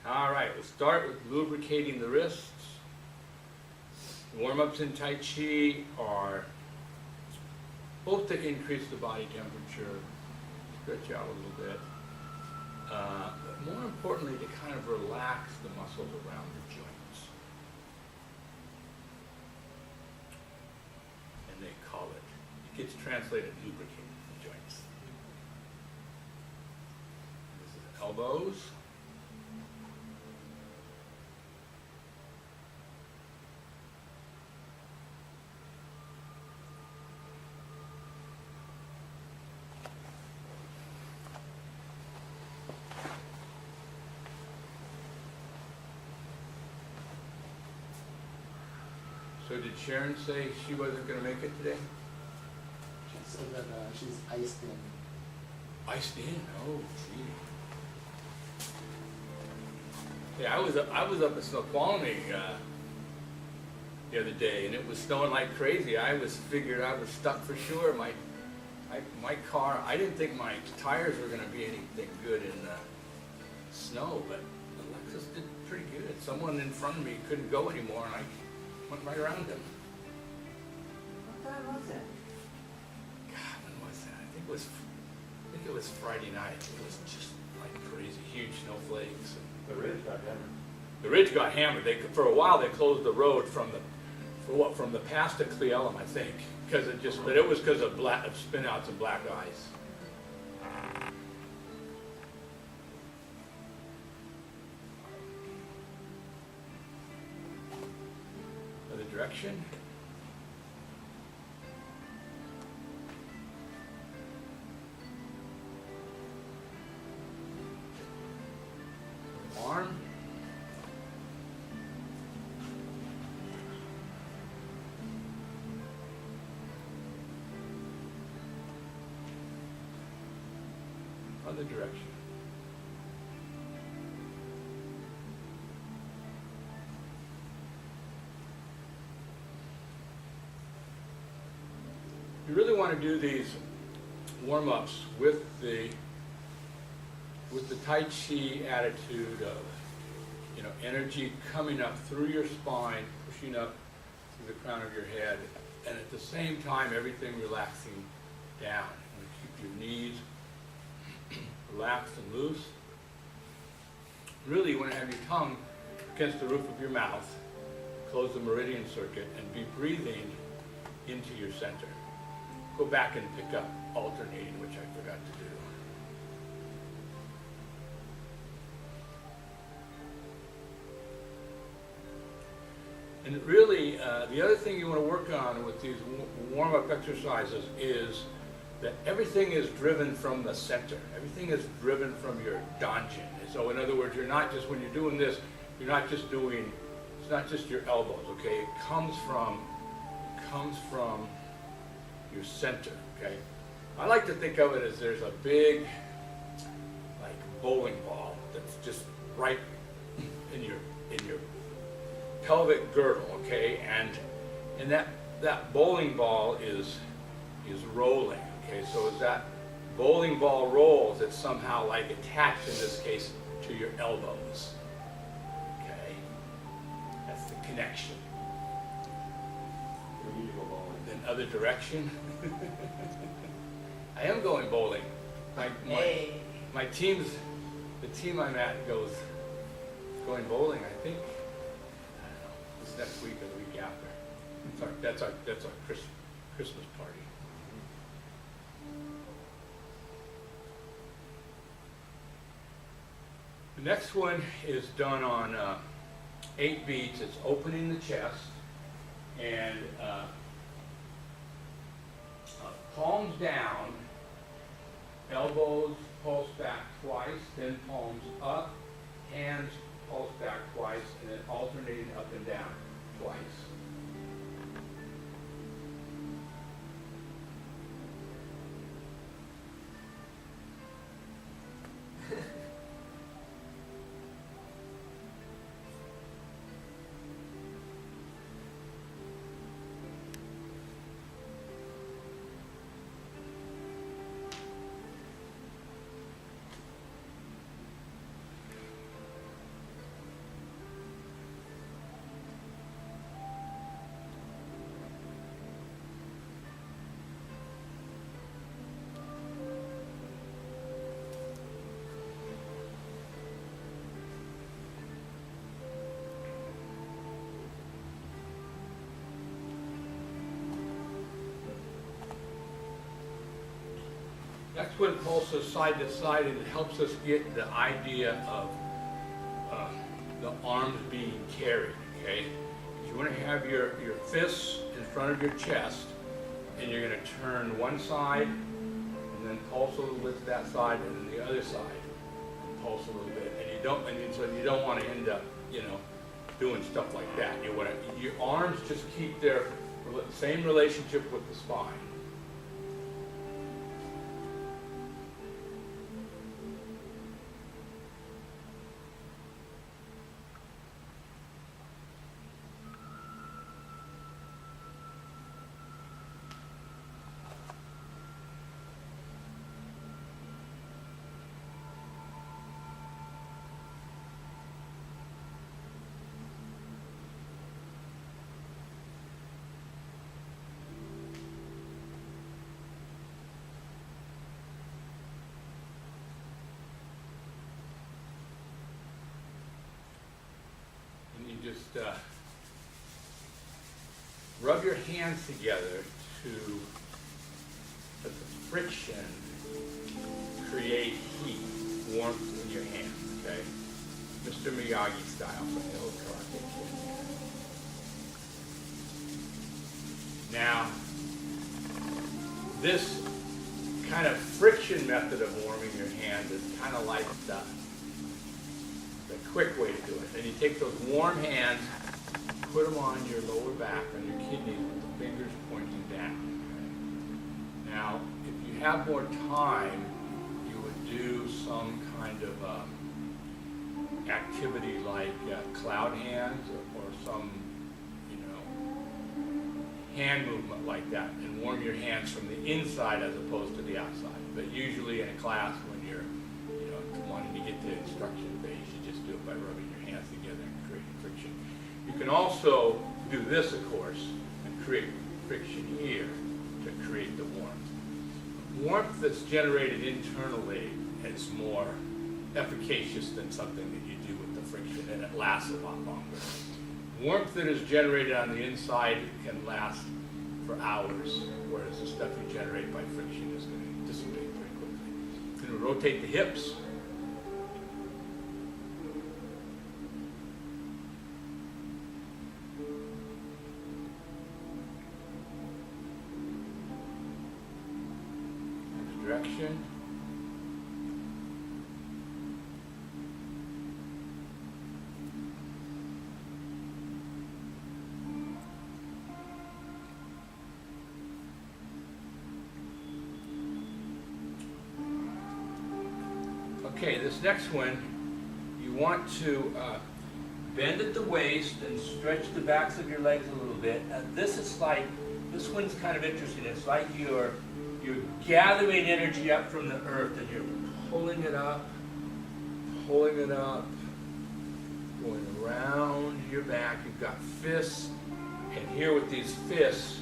All right, we'll start with lubricating the wrists. Warm-ups in Tai Chi are both to increase the body temperature, stretch out a little bit, but more importantly to kind of relax the muscles around the joints. And they call it gets translated lubricating the joints. This is elbows. So did Sharon say she wasn't going to make it today? She said that she's iced in. Iced in? Oh, gee. Yeah, I was up in Snoqualmie the other day, and it was snowing like crazy. I figured I was stuck for sure. My car, I didn't think my tires were going to be anything good in the snow, but the Lexus did pretty good. Someone in front of me couldn't go anymore, and I went right around him. What time was it? God, when was that? I think it was Friday night. It was just like crazy, huge snowflakes. The ridge got hammered. The ridge got hammered. For a while they closed the road from the pass to Cleellum, I think, but it was because of spinouts and black ice. Other direction. Arm. Other direction. You really want to do these warm-ups with the Tai Chi attitude of, energy coming up through your spine, pushing up through the crown of your head, and at the same time everything relaxing down. You want to keep your knees relaxed and loose. Really, you want to have your tongue against the roof of your mouth, close the meridian circuit, and be breathing into your center. Go back and pick up alternating, which I forgot to do. And really, the other thing you want to work on with these warm-up exercises is that everything is driven from the center. Everything is driven from your danjin. So in other words, you're not just, when you're doing this, you're not just doing, it's not just your elbows, okay? It comes from your center, okay? I like to think of it as there's a big, like, bowling ball that's just right in your pelvic girdle, okay? And that bowling ball is rolling, okay? So as that bowling ball rolls, it's somehow like attached, in this case, to your elbows, okay? That's the connection. We need to go bowling. Then other direction. I am going bowling. My team's, the team I'm at goes going bowling, I think, I don't know, this next week or the week after. That's our Christmas party. The next one is done on 8 beats. It's opening the chest and palms down, elbows pulse back twice, then palms up, hands pulse back twice, and then alternating up and down twice. That's when it pulses side to side, and it helps us get the idea of the arms being carried, okay? You want to have your fists in front of your chest, and you're going to turn one side, and then pulse a little bit to that side, and then the other side, and pulse a little bit. So you don't want to end up, doing stuff like that. You want to, your arms just keep their same relationship with the spine. Just rub your hands together to let the friction create heat, warmth in your hand, okay? Mr. Miyagi style from the old karate kid. Now, this kind of friction method of warming your hand is kind of like the quick way to do it. And you take those warm hands, put them on your lower back, on your kidneys, with the fingers pointing down. Okay? Now, if you have more time, you would do some kind of activity like cloud hands or some, hand movement like that, and warm your hands from the inside as opposed to the outside. But usually in a class, when you're, wanting to get to instruction phase, you just do it by rubbing your hands together and creating friction. You can also do this, of course, and create friction here to create the warmth. Warmth that's generated internally is more efficacious than something that you do with the friction, and it lasts a lot longer. Warmth that is generated on the inside can last for hours, whereas the stuff you generate by friction is going to dissipate very quickly. Going to rotate the hips. Next direction. Okay, this next one, you want to bend at the waist and stretch the backs of your legs a little bit. This one's kind of interesting. It's like you're gathering energy up from the earth and you're pulling it up, going around your back. You've got fists, and here with these fists,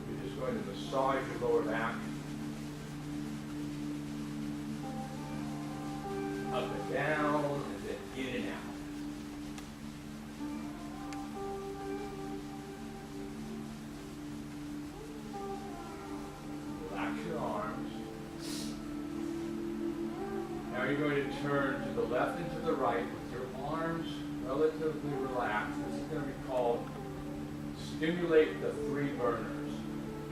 you're just going to massage your lower back. Up and down, and then in and out. Relax your arms. Now you're going to turn to the left and to the right with your arms relatively relaxed. This is going to be called stimulate the three burners.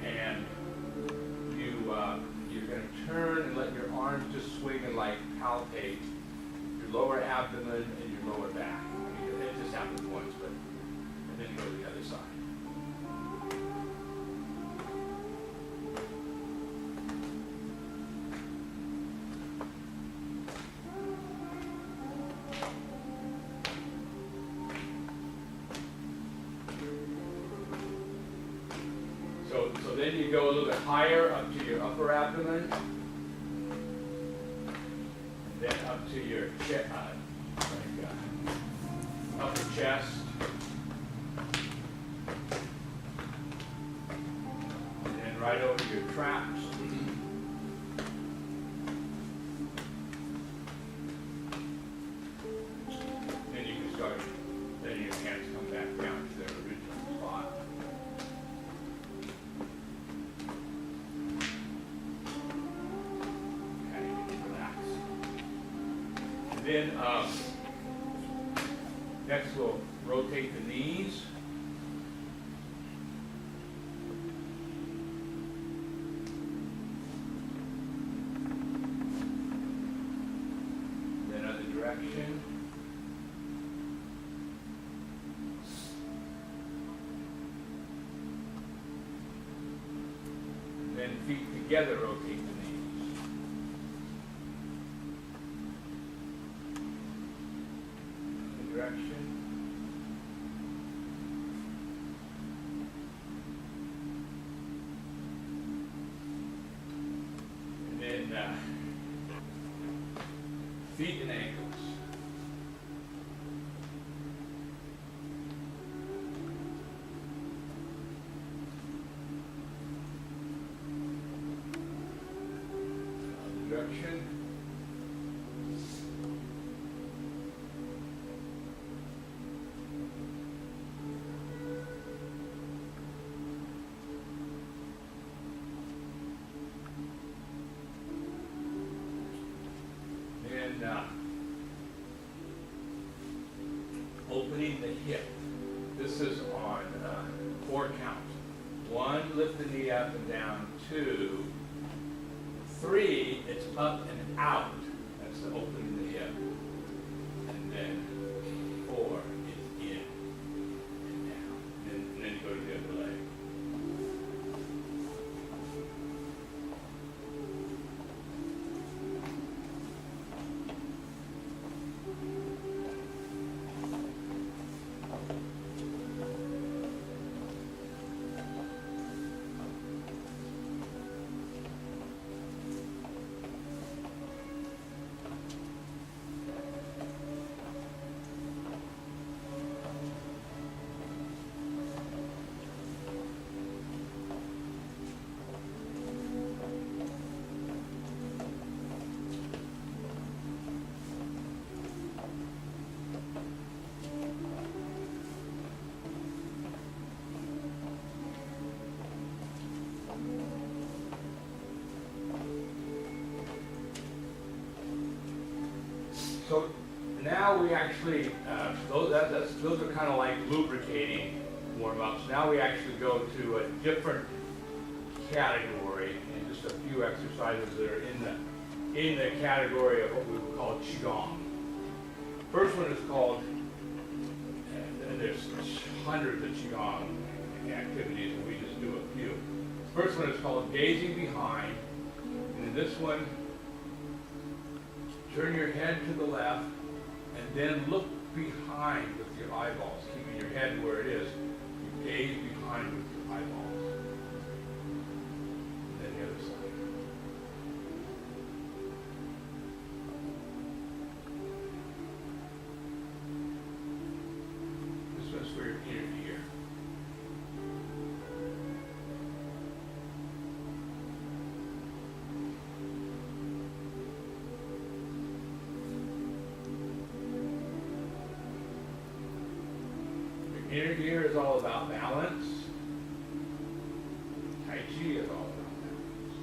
And you're going to turn and let your arms just swing and like palpate your lower abdomen and your lower back. It just happens once, but and then go to the other side. So then you go a little bit higher up to your upper abdomen, and then up to your upper chest, and then right over your traps. Then you can start letting your hands come back down to their original spot. then, next we'll rotate the knees. Then other direction. Then feet together, rotate the knees. Other direction. And then feet and ankles. Other direction. And opening the hip. This is on 4 counts. 1, lift the knee up and down. 2, 3, it's up and out. That's the opening the hip. And then 4 is in and down. And then you go to the other leg. So now we actually, those are kind of like lubricating warm-ups. Now we actually go to a different category and just a few exercises that are in the category of what we would call Qigong. First one is called, and there's hundreds of Qigong activities, and we just do a few. First one is called gazing behind, and in this one, turn your head to the left, and then look behind with your eyeballs, keeping your head where it is. You gaze behind with your eyeballs. And then the other side. This one's for your inner ear. Inner ear is all about balance. Tai Chi is all about balance.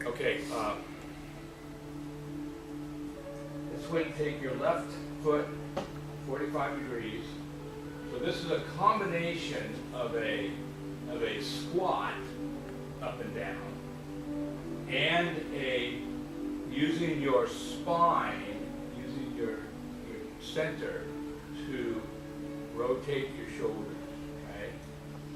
Okay, this way, take your left foot 45 degrees. So this is a combination of a squat up and down and using your spine, using your center to rotate your shoulders, okay?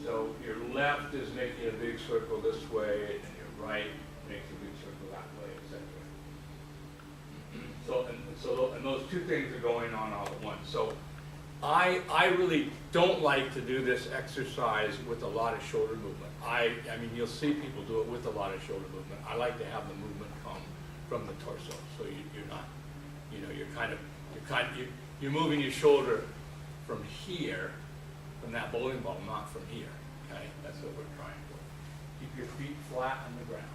So your left is making a big circle this way and your right makes a big circle that way, etc. And those two things are going on all at once. So I really don't like to do this exercise with a lot of shoulder movement. I mean, you'll see people do it with a lot of shoulder movement. I like to have the movement come from the torso, so you're not, you're moving your shoulder from here, from that bowling ball, not from here. Okay, that's what we're trying for. Keep your feet flat on the ground.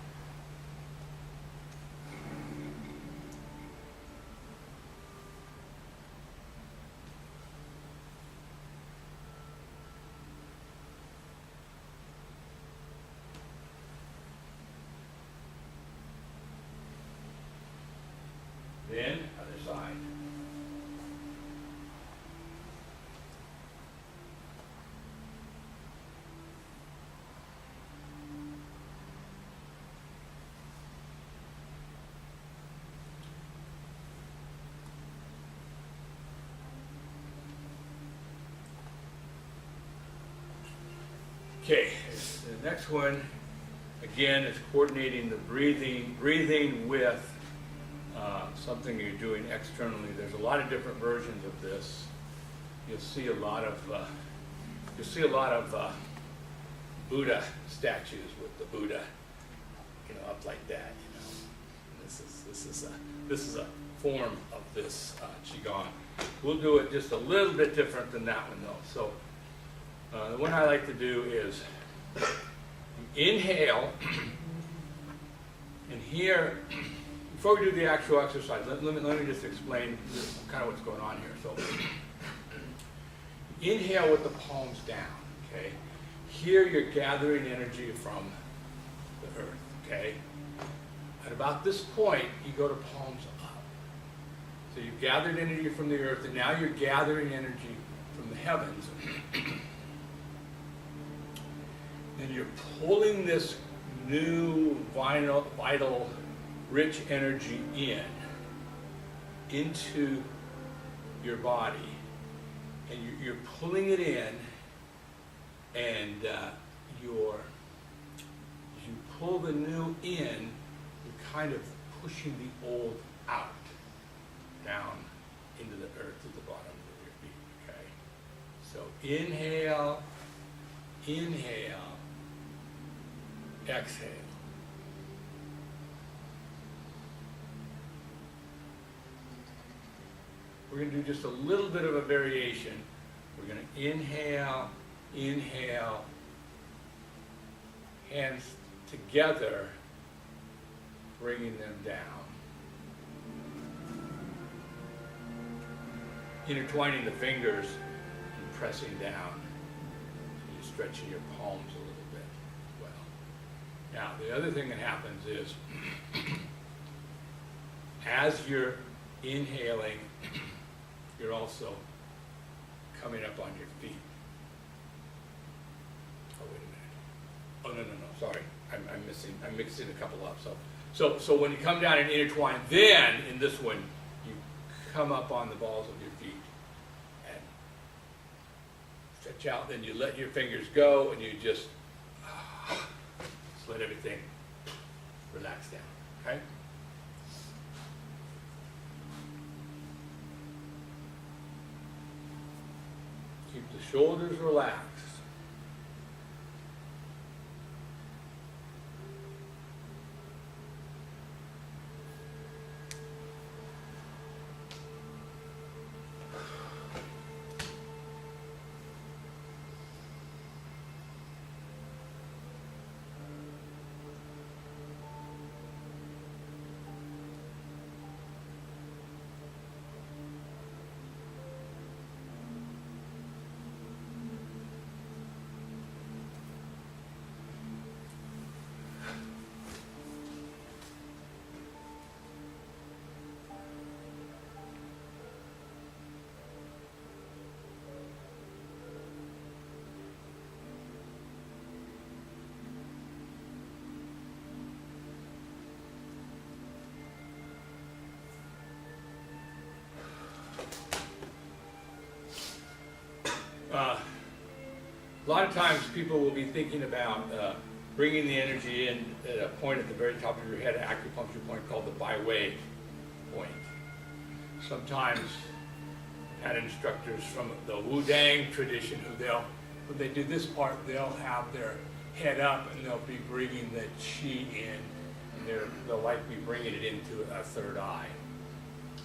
Okay, the next one, again, is coordinating the breathing with something you're doing externally. There's a lot of different versions of this. You'll see a lot of Buddha statues with the Buddha, up like that. This is a form of this qigong. We'll do it just a little bit different than that one though. So the one I like to do is inhale, and here, before we do the actual exercise, let me just explain kind of what's going on here. So inhale with the palms down, okay? Here you're gathering energy from the earth, okay? At about this point, you go to palms up. So you've gathered energy from the earth, and now you're gathering energy from the heavens. Then you're pulling this new vital, rich energy into your body. And you're pulling it in, and you pull the new in, you're kind of pushing the old out, down into the earth at the bottom of your feet, okay? So inhale, exhale. We're going to do just a little bit of a variation. We're going to inhale, hands together, bringing them down. Intertwining the fingers and pressing down. So you're stretching your palms a little bit as well. Now, the other thing that happens is, as you're inhaling, you're also coming up on your feet. Oh, wait a minute. Oh, no, sorry. I'm mixing a couple up. So when you come down and intertwine, then in this one, you come up on the balls of your feet and stretch out. Then you let your fingers go, and you just let everything relax down, okay? Keep the shoulders relaxed. A lot of times people will be thinking about bringing the energy in at a point at the very top of your head, an acupuncture point called the Bai Wei point. Sometimes had instructors from the Wudang tradition when they do this part, they'll have their head up and they'll be bringing the qi in, and they'll like be bringing it into a third eye.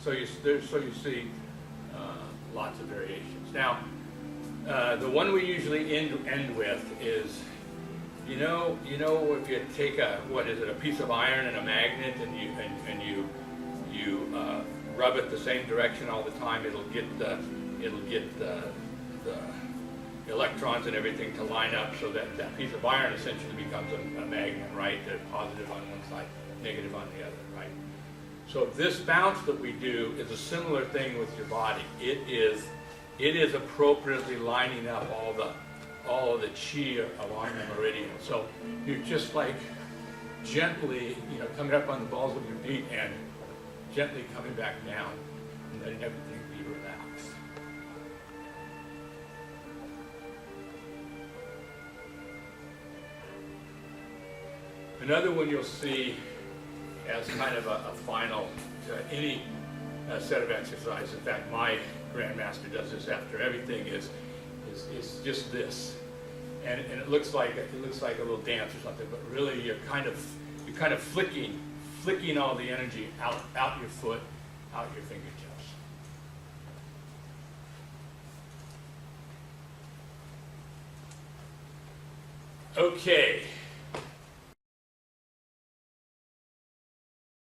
So you see lots of variations. Now, the one we usually end with is, if you take a piece of iron and a magnet, and you rub it the same direction all the time, it'll get the electrons and everything to line up, so that piece of iron essentially becomes a magnet, right? They're positive on one side, negative on the other, right? So this bounce that we do is a similar thing with your body. It is appropriately lining up all of the qi along the meridian. So you're just like gently, coming up on the balls of your feet and gently coming back down, and letting everything be relaxed. Another one you'll see as kind of a final to any set of exercises. In fact, my grandmaster does this after everything is just this, and it looks like a little dance or something, but really you're kind of flicking all the energy out your foot, out your fingertips. Okay.